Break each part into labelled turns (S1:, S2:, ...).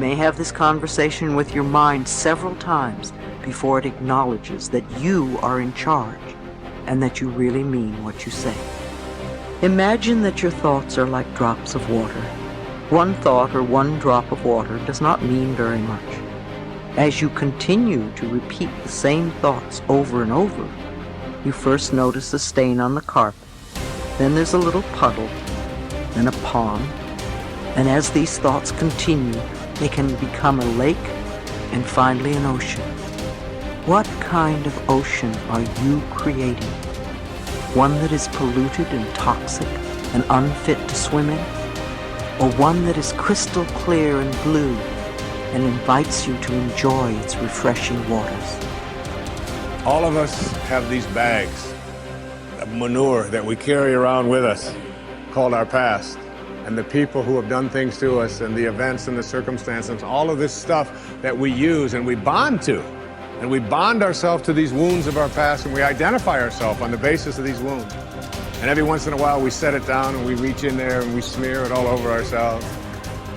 S1: may have this conversation with your mind several times before it acknowledges that you are in charge and that you really mean what you say. Imagine that your thoughts are like drops of water. One thought or one drop of water does not mean very much. As you continue to repeat the same thoughts over and over, you first notice a stain on the carpet, then there's a little puddle, then a pond, and as these thoughts continue, they can become a lake and finally an ocean. What kind of ocean are you creating? One that is polluted and toxic and unfit to swim in? Or one that is crystal clear and blue and invites you to enjoy its refreshing waters?
S2: All of us have these bags of manure that we carry around with us, called our past. And the people who have done things to us and the events and the circumstances, all of this stuff that we use and we bond to. And we bond ourselves to these wounds of our past, and we identify ourselves on the basis of these wounds. And every once in a while we set it down and we reach in there and we smear it all over ourselves.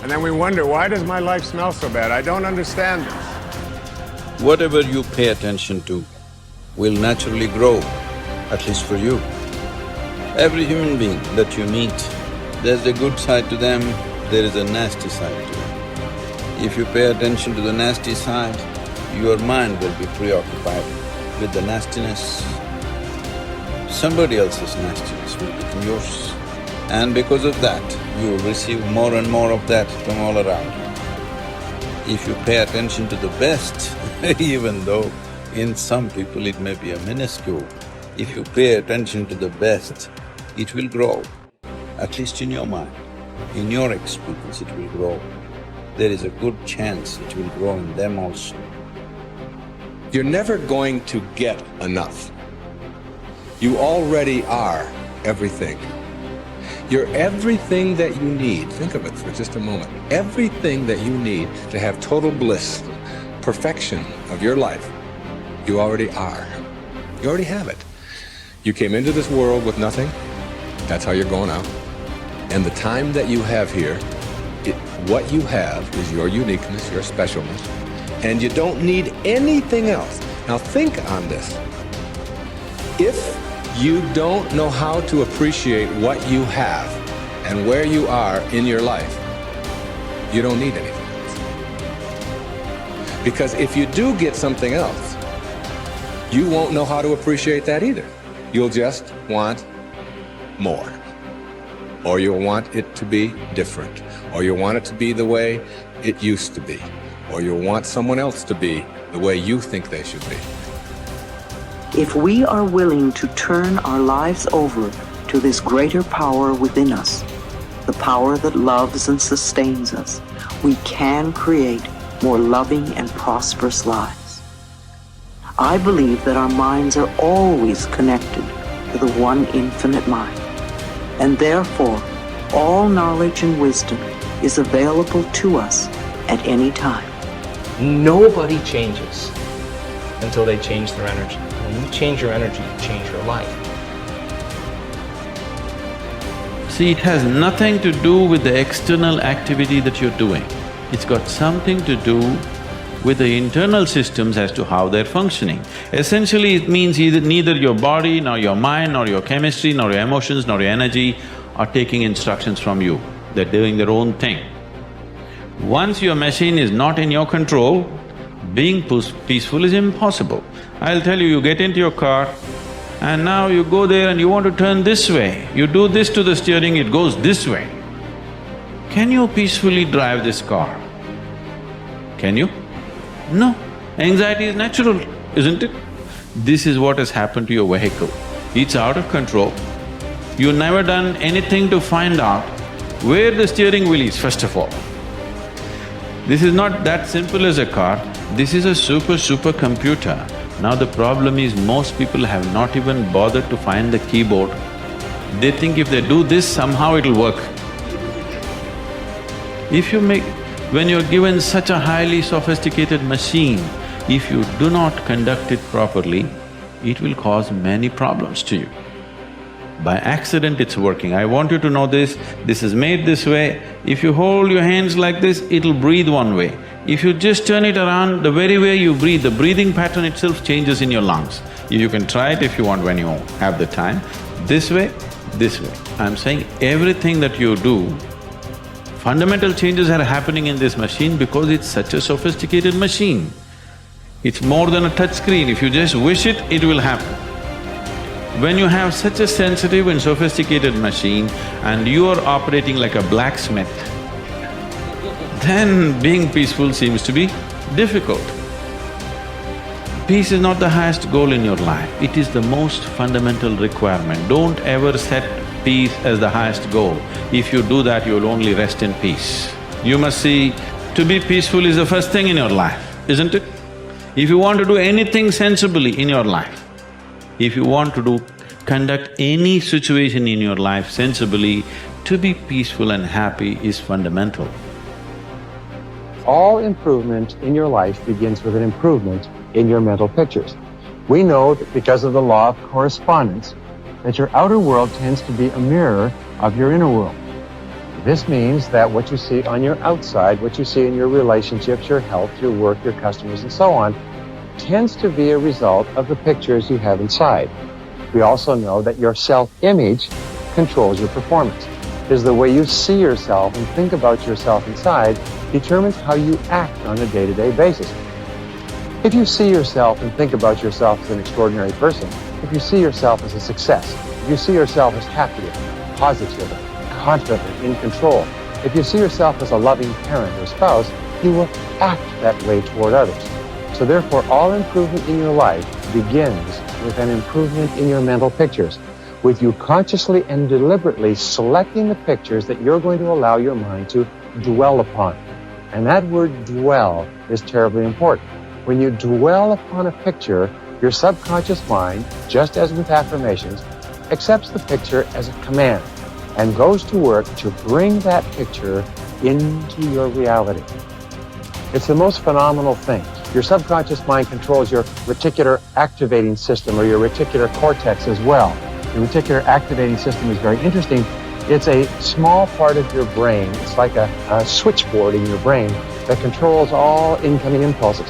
S2: And then we wonder, why does my life smell so bad? I don't understand this.
S3: Whatever you pay attention to will naturally grow, at least for you. Every human being that you meet, there's a good side to them, there is a nasty side to them. If you pay attention to the nasty side, your mind will be preoccupied with the nastiness. Somebody else's nastiness will become yours. And because of that, you will receive more and more of that from all around. If you pay attention to the best, even though in some people it may be a minuscule, if you pay attention to the best, it will grow. At least in your mind, in your experience it will grow. There is a good chance it will grow in them also.
S2: You're never going to get enough. You already are everything. You're everything that you need. Think of it for just a moment. Everything that you need to have total bliss, perfection of your life, you already are. You already have it. You came into this world with nothing. That's how you're going out. And the time that you have here, what you have is your uniqueness, your specialness, and you don't need anything else. Now think on this. If you don't know how to appreciate what you have and where you are in your life, you don't need anything else. Because if you do get something else, you won't know how to appreciate that either. You'll just want more. Or you'll want it to be different. Or you'll want it to be the way it used to be. Or you'll want someone else to be the way you think they should be.
S1: If we are willing to turn our lives over to this greater power within us, the power that loves and sustains us, we can create more loving and prosperous lives. I believe that our minds are always connected to the one infinite mind, and therefore all knowledge and wisdom is available to us at any time.
S4: Nobody changes until they change their energy. When you change your energy, you change your life.
S5: See, it has nothing to do with the external activity that you're doing. It's got something to do with the internal systems as to how they're functioning. Essentially, it means neither your body, nor your mind, nor your chemistry, nor your emotions, nor your energy are taking instructions from you. They're doing their own thing. Once your machine is not in your control, being peaceful is impossible. I'll tell you, you get into your car and now you go there and you want to turn this way. You do this to the steering, it goes this way. Can you peacefully drive this car? Can you? No. Anxiety is natural, isn't it? This is what has happened to your vehicle. It's out of control. You've never done anything to find out where the steering wheel is, first of all. This is not that simple as a car, this is a super computer. Now the problem is most people have not even bothered to find the keyboard. They think if they do this, somehow it'll work. When you're given such a highly sophisticated machine, if you do not conduct it properly, it will cause many problems to you. By accident it's working. I want you to know this is made this way. If you hold your hands like this, it'll breathe one way. If you just turn it around, the very way you breathe, the breathing pattern itself changes in your lungs. You can try it if you want when you have the time. This way, this way. I'm saying everything that you do, fundamental changes are happening in this machine because it's such a sophisticated machine. It's more than a touch screen. If you just wish it, it will happen. When you have such a sensitive and sophisticated machine and you are operating like a blacksmith, then being peaceful seems to be difficult. Peace is not the highest goal in your life, it is the most fundamental requirement. Don't ever set peace as the highest goal. If you do that, you'll only rest in peace. You must see, to be peaceful is the first thing in your life, isn't it? If you want to do anything sensibly in your life, if you want to conduct any situation in your life sensibly, to be peaceful and happy is fundamental.
S6: All improvement in your life begins with an improvement in your mental pictures. We know that because of the law of correspondence, that your outer world tends to be a mirror of your inner world. This means that what you see on your outside, what you see in your relationships, your health, your work, your customers, and so on, tends to be a result of the pictures you have inside. We also know that your self-image controls your performance. It is the way you see yourself and think about yourself inside determines how you act on a day-to-day basis. If you see yourself and think about yourself as an extraordinary person, if you see yourself as a success, if you see yourself as happy, positive, confident, in control, if you see yourself as a loving parent or spouse, you will act that way toward others. So therefore, all improvement in your life begins with an improvement in your mental pictures, with you consciously and deliberately selecting the pictures that you're going to allow your mind to dwell upon. And that word dwell is terribly important. When you dwell upon a picture, your subconscious mind, just as with affirmations, accepts the picture as a command and goes to work to bring that picture into your reality. It's the most phenomenal thing. Your subconscious mind controls your reticular activating system or your reticular cortex as well. The reticular activating system is very interesting. It's a small part of your brain. It's like a switchboard in your brain that controls all incoming impulses.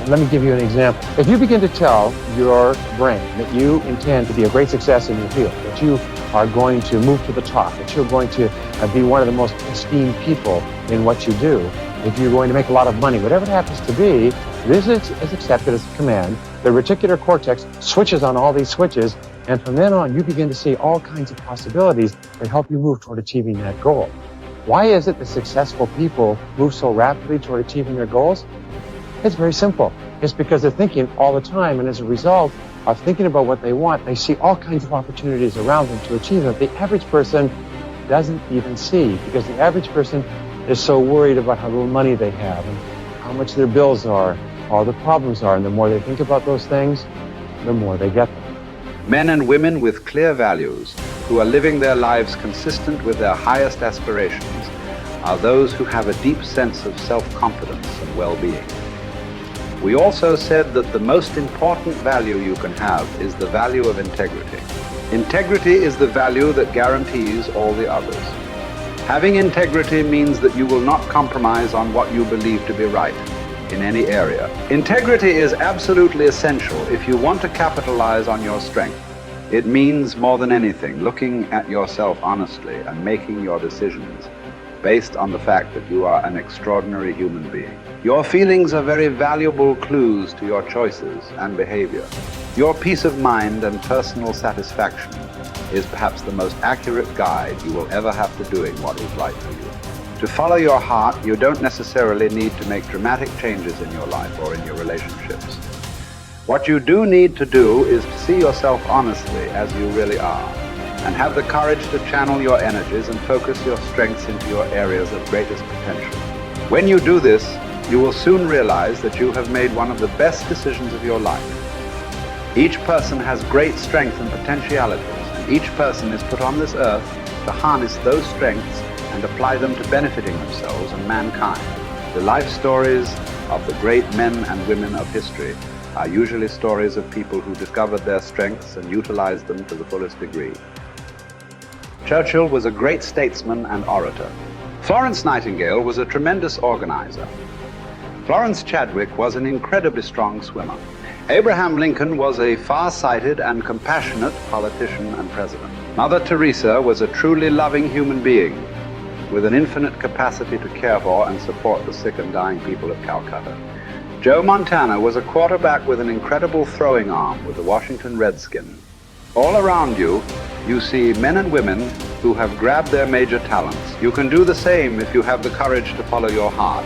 S6: Let me give you an example. If you begin to tell your brain that you intend to be a great success in your field, that you are going to move to the top, that you're going to be one of the most esteemed people in what you do, if you're going to make a lot of money, whatever it happens to be, this is accepted as a command. The reticular cortex switches on all these switches, and from then on, you begin to see all kinds of possibilities that help you move toward achieving that goal. Why is it that successful people move so rapidly toward achieving their goals? It's very simple. It's because they're thinking all the time, and as a result of thinking about what they want, they see all kinds of opportunities around them to achieve them. The average person doesn't even see, because the average person is so worried about how little money they have and how much their bills are, all the problems are, and the more they think about those things, the more they get them.
S7: Men and women with clear values, who are living their lives consistent with their highest aspirations, are those who have a deep sense of self-confidence and well-being. We also said that the most important value you can have is the value of integrity. Integrity is the value that guarantees all the others. Having integrity means that you will not compromise on what you believe to be right in any area. Integrity is absolutely essential if you want to capitalize on your strength. It means more than anything looking at yourself honestly and making your decisions based on the fact that you are an extraordinary human being. Your feelings are very valuable clues to your choices and behavior. Your peace of mind and personal satisfaction is perhaps the most accurate guide you will ever have to doing what is right for you. To follow your heart, you don't necessarily need to make dramatic changes in your life or in your relationships. What you do need to do is to see yourself honestly as you really are, and have the courage to channel your energies and focus your strengths into your areas of greatest potential. When you do this, you will soon realize that you have made one of the best decisions of your life. Each person has great strength and potentialities, and each person is put on this earth to harness those strengths and apply them to benefiting themselves and mankind. The life stories of the great men and women of history are usually stories of people who discovered their strengths and utilized them to the fullest degree. Churchill was a great statesman and orator. Florence Nightingale was a tremendous organizer. Florence Chadwick was an incredibly strong swimmer. Abraham Lincoln was a far-sighted and compassionate politician and president. Mother Teresa was a truly loving human being with an infinite capacity to care for and support the sick and dying people of Calcutta. Joe Montana was a quarterback with an incredible throwing arm with the Washington Redskins. All around you, you see men and women who have grabbed their major talents. You can do the same if you have the courage to follow your heart.